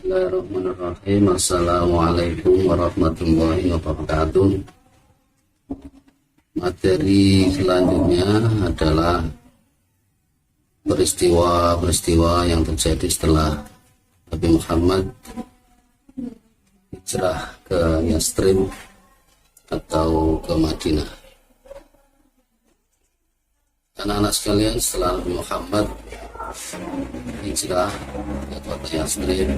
Bismillahirrahmanirrahim. Assalamualaikum warahmatullahi wabarakatuh. Materi selanjutnya adalah peristiwa-peristiwa yang terjadi setelah Nabi Muhammad hijrah ke Yastrib atau ke Madinah. Anak-anak sekalian, setelah Nabi Muhammad hijrah ke kota Yastrib,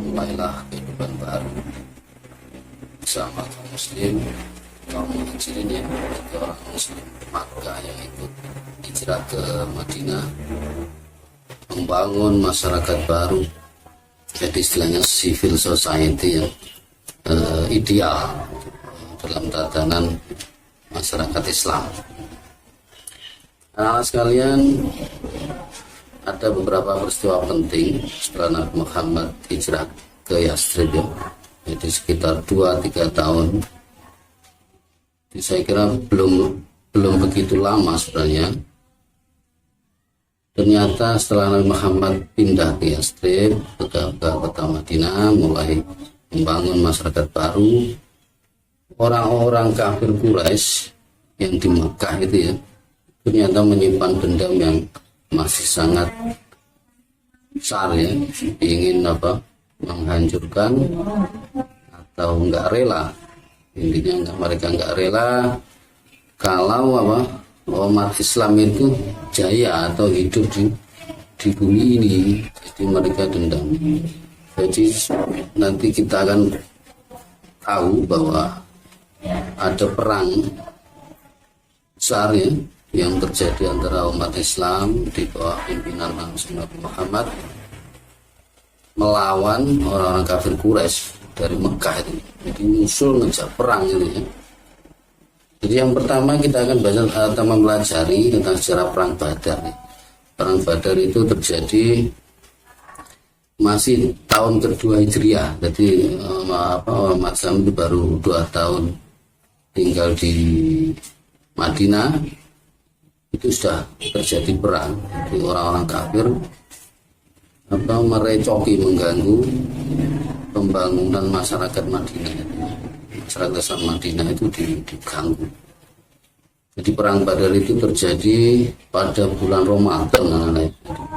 mulailah kehidupan baru bersama kaum muslim, kaum muhajirin ya, orang muslim Makkah yang ikut hijrah ke Madinah, membangun masyarakat baru, jadi istilahnya civil society yang ideal dalam tatanan masyarakat Islam. Anak sekalian, ada beberapa peristiwa penting setelah Nabi Muhammad hijrah ke Yastrib ya. Jadi sekitar 2-3 tahun. Jadi saya kira belum begitu lama sebenarnya. Ternyata setelah Nabi Muhammad pindah ke Yastrib ke kota Madinah, mulai membangun masyarakat baru, orang-orang kafir Quraisy yang di Makkah itu ya, ternyata menyimpan dendam yang masih sangat besar ya, ingin menghancurkan atau enggak rela, intinya mereka enggak rela kalau umat Islam itu jaya atau hidup di bumi ini. Jadi mereka dendam. Jadi nanti kita akan tahu bahwa ada perang besar ya yang terjadi antara umat Islam di bawah pimpinan langsung Nabi Muhammad melawan orang-orang kafir Quraisy dari Mekah itu. Jadi musuh ngejak perang itu ya. Jadi yang pertama kita akan mempelajari tentang sejarah perang Badar. Perang Badar itu terjadi masih tahun kedua Hijriah. Jadi umat Islam itu baru 2 tahun tinggal di Madinah, itu sudah terjadi perang. Jadi orang-orang kafir merecoki, mengganggu pembangunan masyarakat Madinah. Masyarakat Madinah itu diganggu. Jadi perang Badar itu terjadi pada bulan Ramadan,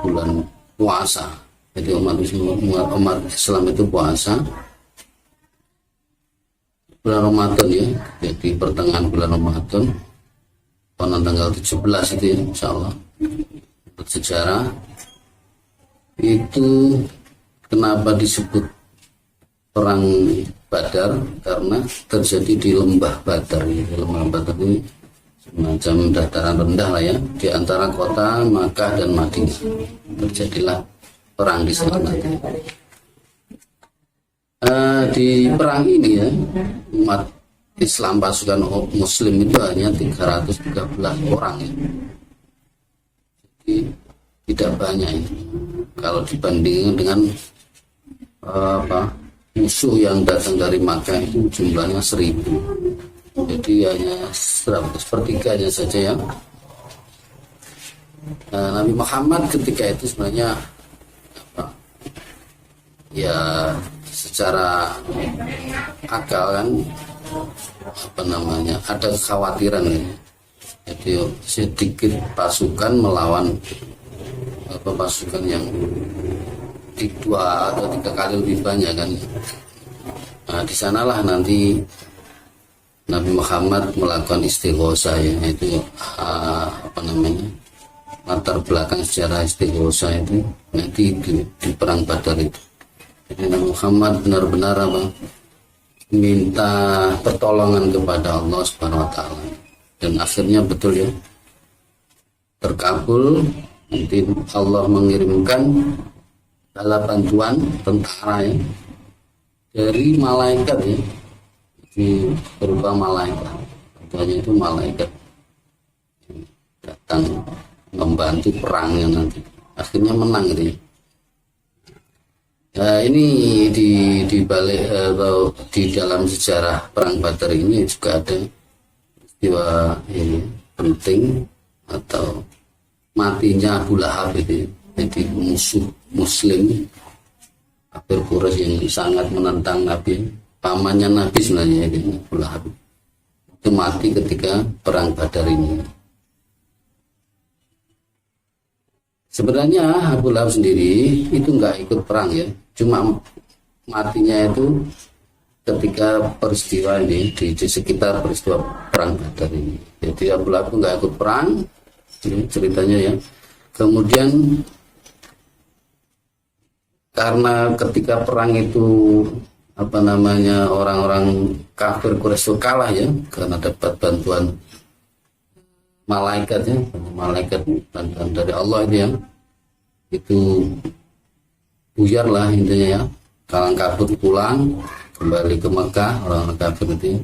bulan puasa. Jadi umat Islam itu puasa bulan Ramadan ya. Jadi pertengahan bulan Ramadan, pada tanggal 17 itu ya, insya Allah. Bersejarah itu kenapa disebut perang Badar, karena terjadi di lembah Badar ya. Lembah Badar ini semacam dataran rendah lah ya, di antara kota Makkah dan Madinah. Terjadilah perang di sana. Di perang ini ya, umat Islam, pasukan muslim itu hanya 313 orang ya. Jadi tidak banyak ya, kalau dibandingkan dengan musuh yang datang dari Makkah itu jumlahnya 1000. Jadi hanya 1/3 saja ya. Nabi Muhammad ketika itu sebenarnya ya secara akal kan ada kekhawatiran ya. Jadi sedikit pasukan melawan pasukan yang 2 atau 3 kali lebih banyak kan. Nah, di sanalah nanti Nabi Muhammad melakukan istighosah ya, yaitu latar belakang sejarah istighosah itu nanti di perang Badar itu. Jadi Nabi Muhammad benar-benar minta pertolongan kepada Allah Subhanahu wa taala, dan akhirnya betul ya, terkabul. Nanti Allah mengirimkan bala bantuan tentara ya, dari malaikat ya, jadi berupa malaikat. Tentunya itu malaikat datang membantu perangnya, nanti akhirnya menang gitu ya. Ini di balik atau di dalam sejarah perang Badar ini juga ada peristiwa ini penting, atau matinya Abu Lahab itu. Jadi musuh muslim kafir Quraisy yang sangat menentang Nabi, pamannya Nabi sebenarnya ini Abu Lahab, itu mati ketika perang Badar ini. Sebenarnya Abu Lahab sendiri itu nggak ikut perang ya, cuma matinya itu ketika peristiwa ini di sekitar peristiwa perang Badar ini. Jadi Abu Lahab nggak ikut perang, ceritanya ya. Kemudian karena ketika perang itu orang-orang kafir Quraisy kalah ya, karena dapat bantuan malaikat ya, malaikat bantuan dari Allah itu buyar lah intinya ya, kalang kabut pulang kembali ke Mekah orang-orang kafir itu.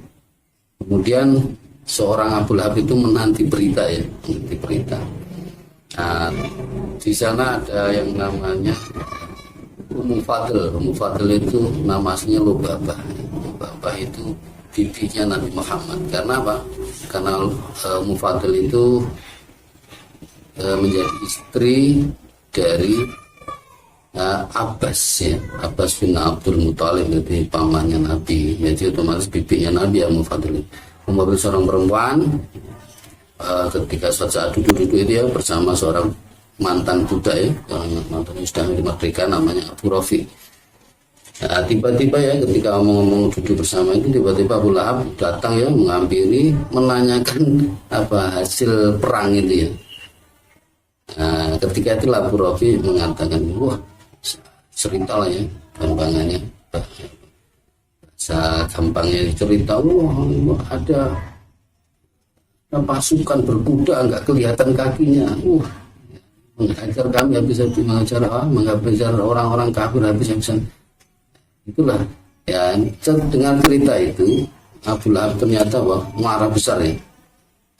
Kemudian seorang Abu Lahab itu menanti berita ya, menanti berita. Nah, di sana ada yang namanya Ummu Fadl. Ummu Fadl itu nama aslinya Lubabah. Lubabah itu bibinya Nabi Muhammad. Karena apa? Karena Ummu Fadl itu menjadi istri dari Abbas ya, Abbas bin Abdul Muthalib, jadi pamannya Nabi. Jadi otomatis bibinya Nabi Ummu Fadl. Ummu Fadl seorang perempuan. Ketika suatu saat duduk-duduk itu ya bersama seorang mantan budak ya, mantan yang sudah merdeka namanya Abu Rafi. Nah, tiba-tiba ya ketika ngomong-ngomong duduk bersama itu tiba-tiba Abu Lahab datang ya menghampiri menanyakan apa hasil perang itu ya. Nah, ketika itu Abu Rafi mengatakan, wah cerita lah ya gampangannya, gampangnya cerita, wah ada pasukan berkuda nggak kelihatan kakinya, menghajar kami habis menghajar orang-orang kafir habis-habisan. Itulah ya, dengan cerita itu Abu Lahab ternyata marah besar ya,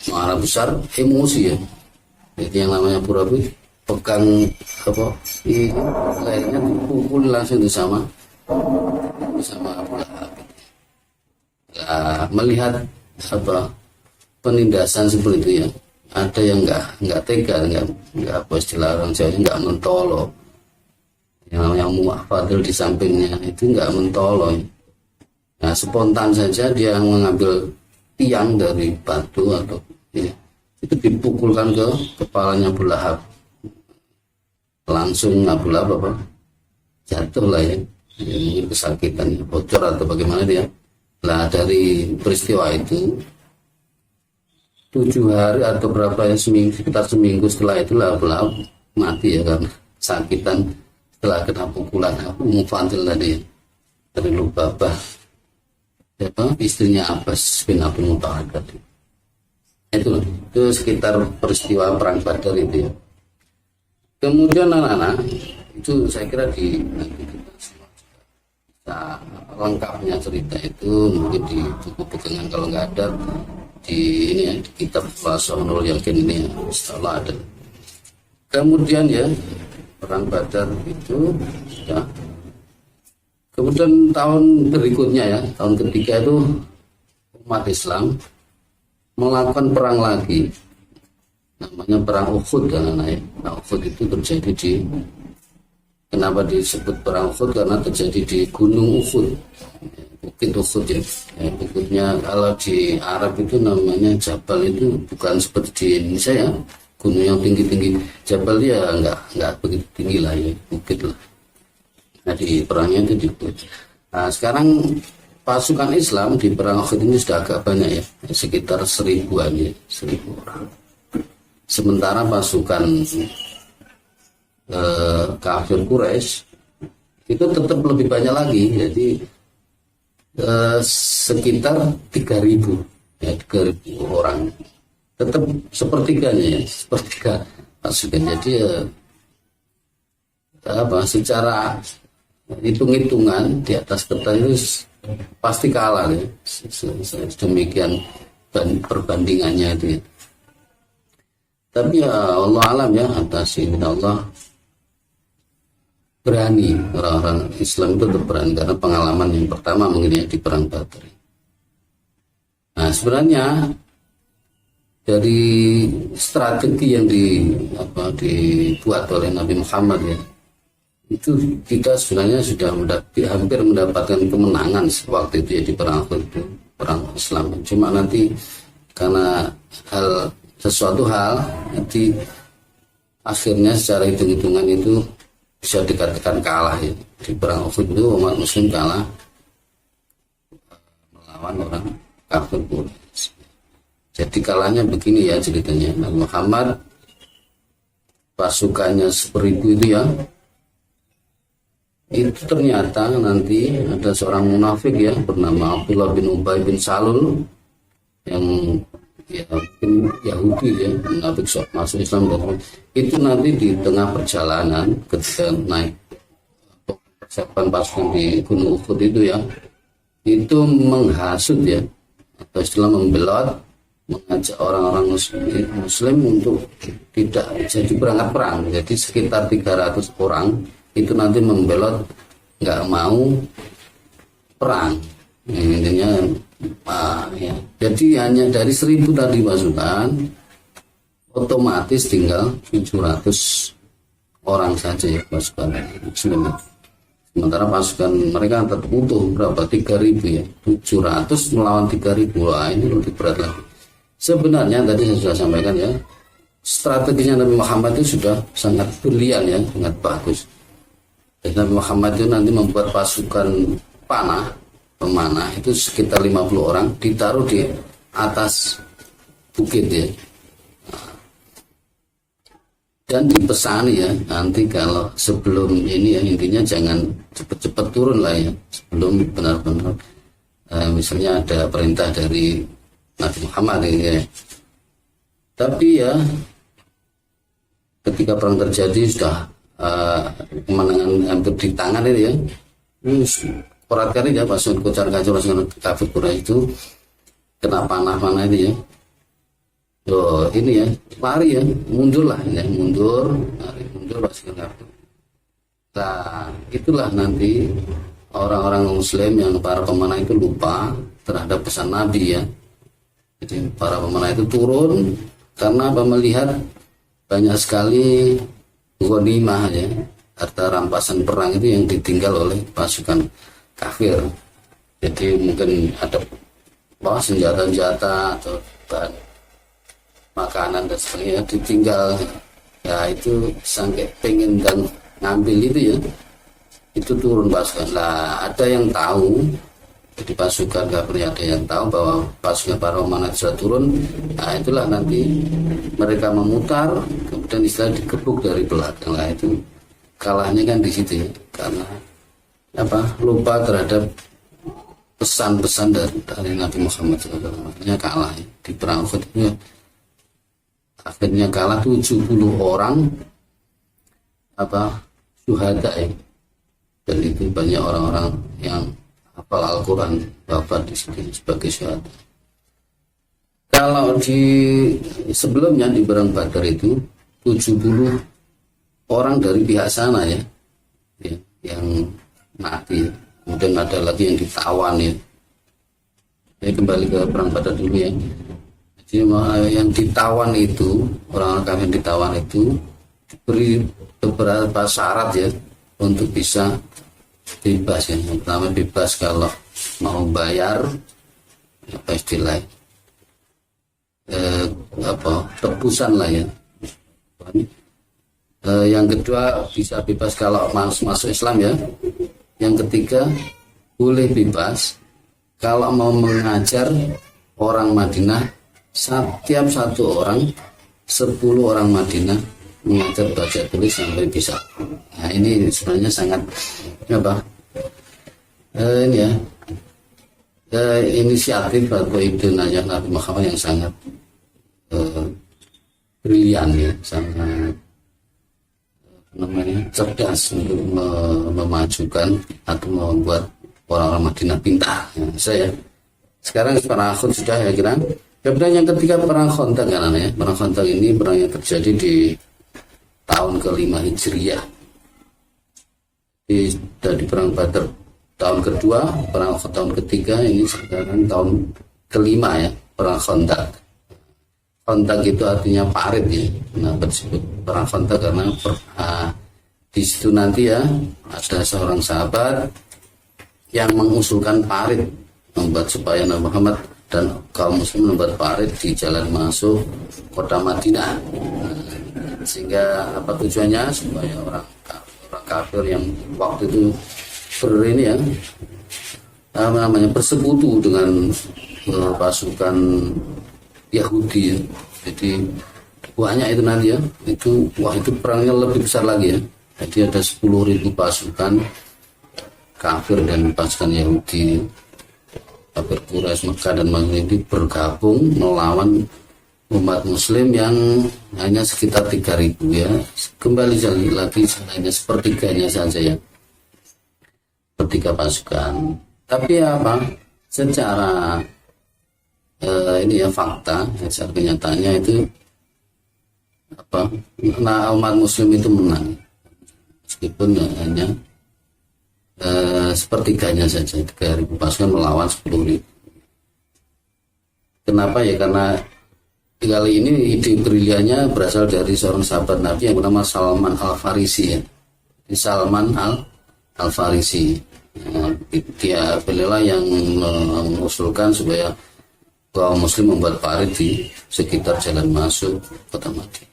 marah besar, emosi ya. Jadi yang namanya Abu Rabi pegang di lehernya dipukul langsung itu sama Abu Lahab. Ya, melihat penindasan seperti itu ya, ada yang nggak tega, nggak apa istilah orang Jawa, nggak mentolo. Yang namanya Ummu Fadl di sampingnya itu nggak mentolo. Nah, spontan saja dia mengambil tiang dari batu atau ya, itu dipukulkan ke kepalanya Abu Lahab. Langsung Abu Lahab jatuh lah ya, mungkin kesakitan ya, bocor atau bagaimana dia. Nah, dari peristiwa itu 7 hari atau berapa ya, sekitar seminggu setelah itulah Abu Lahab mati ya, karena sakitan setelah kena pukulan Ummu Fadl tadi ya, dari Lubabah istrinya Abbas bin Abdul Muthalib tadi. Itu sekitar peristiwa perang Badar itu ya. Kemudian anak-anak itu saya kira nanti kita semua bisa lengkapnya cerita itu mungkin di buku pegangan, kalau nggak ada di ini ya, di kitab Fathul Yakin ini ya, setelah ada. Kemudian ya perang Badar itu ya. Kemudian tahun berikutnya ya, tahun ketiga itu umat Islam melakukan perang lagi, namanya perang Uhud kan anak ya. Nah, Uhud itu terjadi kenapa disebut perang Uhud, karena terjadi di Gunung Uhud, Bukit Uhud ya. Bukitnya kalau di Arab itu namanya Jabal, itu bukan seperti di Indonesia ya, gunung yang tinggi-tinggi. Jabal ya nggak begitu tinggi lah ya, bukit lah. Nah, di perangnya itu di Uhud. Nah, sekarang pasukan Islam di perang Uhud ini sudah agak banyak ya, sekitar 1000-an ya, 1000 orang. Sementara pasukan kafir Quraisy itu tetap lebih banyak lagi, jadi sekitar 3000 ya, 3000 orang, tetap sepertiganya ya, sepertiga pasukan. Jadi secara hitung-hitungan di atas kertas itu pasti kalah ya, demikian perbandingannya itu ya. Tapi ya Allah alam ya, atas izin Allah berani orang-orang Islam itu berani karena pengalaman yang pertama mungkin ya di perang Badar. Nah, sebenarnya dari strategi yang dibuat oleh Nabi Muhammad ya, itu kita sebenarnya sudah hampir mendapatkan kemenangan waktu itu ya di perang Uhud itu, perang Islam. Cuma nanti karena sesuatu hal nanti akhirnya secara hitung-hitungan itu bisa dikatakan kalah ya. Di perang Uhud itu umat muslim kalah melawan orang kafir Quraisy. Jadi kalahnya begini ya ceritanya. Nabi Muhammad pasukannya 1000 itu ya, itu ternyata nanti ada seorang munafik ya bernama Abdullah bin Ubay bin Salul yang ya mungkin Yahudi ya, munafik masuk Islam, dan itu nanti di tengah perjalanan ketika naik persiapan pasukan di Gunung Uhud itu ya, itu menghasut ya, atau istilah membelot, mengajak orang-orang muslim untuk tidak jadi berangkat perang. Jadi sekitar 300 orang itu nanti membelot nggak mau perang. Intinya ya. Jadi hanya dari 1000 tadi pasukan, otomatis tinggal 700 orang saja ya pasukan muslim. Sementara pasukan mereka tetap utuh berapa? 3000 ya. 700 melawan 3000. Wah, ini lebih berat lagi. Sebenarnya tadi saya sudah sampaikan ya, strateginya Nabi Muhammad itu sudah sangat brilian ya, sangat bagus. Dan Nabi Muhammad itu nanti membuat pasukan pemanah itu sekitar 50 orang ditaruh di atas bukit ya. Dan dipesani ya, nanti kalau sebelum ini ya, intinya jangan cepet-cepet turun lah ya, sebelum benar-benar misalnya ada perintah dari Nabi Muhammad ya. Tapi ya ketika perang terjadi sudah kemenangan hampir di tangan itu ya, korat kali ya, pasukan kocar kacir pasukan kafir Quraisy itu kena panah itu ya. Loh, ini ya lari ya, mundur pasukan kafir. Nah, itulah nanti orang-orang muslim yang para pemanah itu lupa terhadap pesan Nabi ya. Jadi para pemanah itu turun karena melihat banyak sekali ghanimah ya, harta rampasan perang itu yang ditinggal oleh pasukan kafir. Jadi mungkin ada senjata-senjata atau bahan makanan dan sebagainya ditinggal ya, itu sampai pengen dan ngambil itu ya, itu turun pasukan. Lah ada yang tahu, jadi pasukan kafir ada yang tahu bahwa pasukan para pemanah sudah turun. Nah itulah nanti mereka memutar, kemudian istilah digebuk dari belakang. Lah itu kalahnya kan di situ ya, karena lupa terhadap pesan-pesan dari Nabi Muhammad SAW. Makanya kalah ya. Di perang Uhud itu akhirnya kalah 70 orang syuhada ya. Dan itu banyak orang-orang yang hafal Al-Quran wafat di sini sebagai syuhada. Kalau di sebelumnya di perang Badar itu 70 orang dari pihak sana ya, yang mati. Kemudian ada lagi yang ditawan ya. Saya kembali ke perang Badar dulu ya. Jadi yang ditawan itu, orang-orang kami yang ditawan itu diberi beberapa syarat ya untuk bisa bebas ya. Yang pertama bebas kalau mau bayar istilahnya tebusan lah ya. Yang kedua bisa bebas kalau masuk Islam ya. Yang ketiga boleh bebas kalau mau mengajar orang Madinah, setiap satu orang 10 orang Madinah mengajar baca tulis sampai bisa. Nah ini sebenarnya sangat ini ya, inisiatif atau ide Nabi Muhammad yang sangat brilian ya, sangat cerdas untuk memajukan atau membuat orang-orang Madinah pintar ya. Sekarang perang Uhud sudah ya kira. Kemudian yang ketiga perang Khandaq kan ya. Perang Khandaq ini perang yang terjadi di tahun ke-5 Hijriah. Dari perang Badar tahun kedua, perang Uhud tahun ketiga, ini sekarang tahun ke-5 ya, perang Khandaq. Khandaq itu artinya parit ya. Kenapa disebut perang Khandaq? Karena di situ nanti ya ada seorang sahabat yang mengusulkan parit, membuat supaya Nabi Muhammad dan kaum muslim membuat parit di jalan masuk kota Madinah. Sehingga apa tujuannya? Supaya orang kafir yang waktu itu bersekutu dengan pasukan Yahudi ya. Jadi banyak itu nanti ya, itu perangnya lebih besar lagi ya. Jadi ada 10.000 pasukan kafir dan pasukan Yahudi, kafir Quraisy, Mekah dan Madinah ini bergabung melawan umat muslim yang hanya sekitar 3.000 ya. Kembali lagi hanya sepertiganya saja ya, sepertiga pasukan. Tapi apa, secara ini ya fakta, secara kenyataannya itu apa, umat muslim itu menang meskipun hanya sepertiganya saja, 3.000 pasukan melawan 10.000. Kenapa ya? Karena kali ini ide briliannya berasal dari seorang sahabat Nabi yang bernama Salman Al-Farisi ya. Salman Al-Farisi, dia beliau yang mengusulkan supaya kaum muslim membuat parit di sekitar jalan masuk kota Madinah.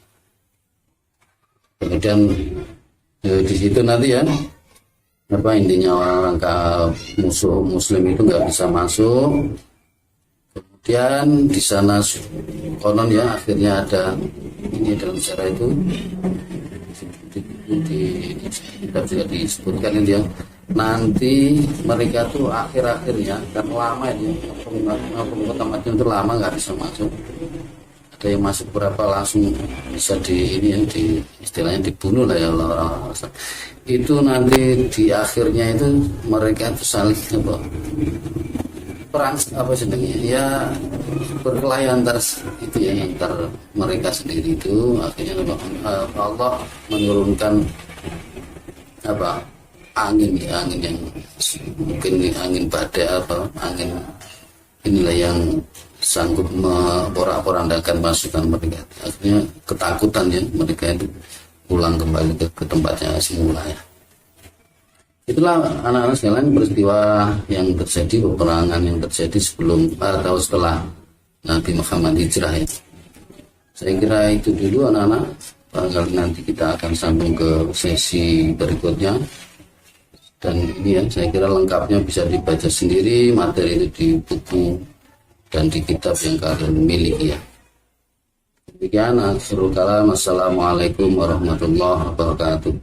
Kemudian di situ nanti ya, apa intinya, orang musuh muslim itu nggak bisa masuk. Kemudian di sana konon ya, akhirnya ada ini dalam sejarah itu kita juga disebutkan ini ya, nanti mereka tuh akhir-akhirnya kan lama ini kota Madinah itu lama nggak bisa masuk. Ada yang masuk berapa langsung bisa istilahnya dibunuh lah ya orang-orang. Itu nanti di akhirnya itu mereka itu saling perang ya, berkelahi antar itu ya, antar mereka sendiri itu. Akhirnya Allah menurunkan angin yang mungkin angin badai angin inilah yang sanggup memporak-porandakan pasukan mereka. Akhirnya ketakutan ya, mereka itu pulang kembali ke tempatnya semula ya. Itulah anak-anak sekalian peristiwa yang terjadi, peperangan yang terjadi sebelum atau setelah Nabi Muhammad hijrah ya. Saya kira itu dulu anak-anak. Barangkali nanti kita akan sambung ke sesi berikutnya. Dan ini ya, saya kira lengkapnya bisa dibaca sendiri, materi itu di buku dan di kitab yang kalian miliki ya. Demikian, akhirul kalam. Assalamualaikum warahmatullahi wabarakatuh.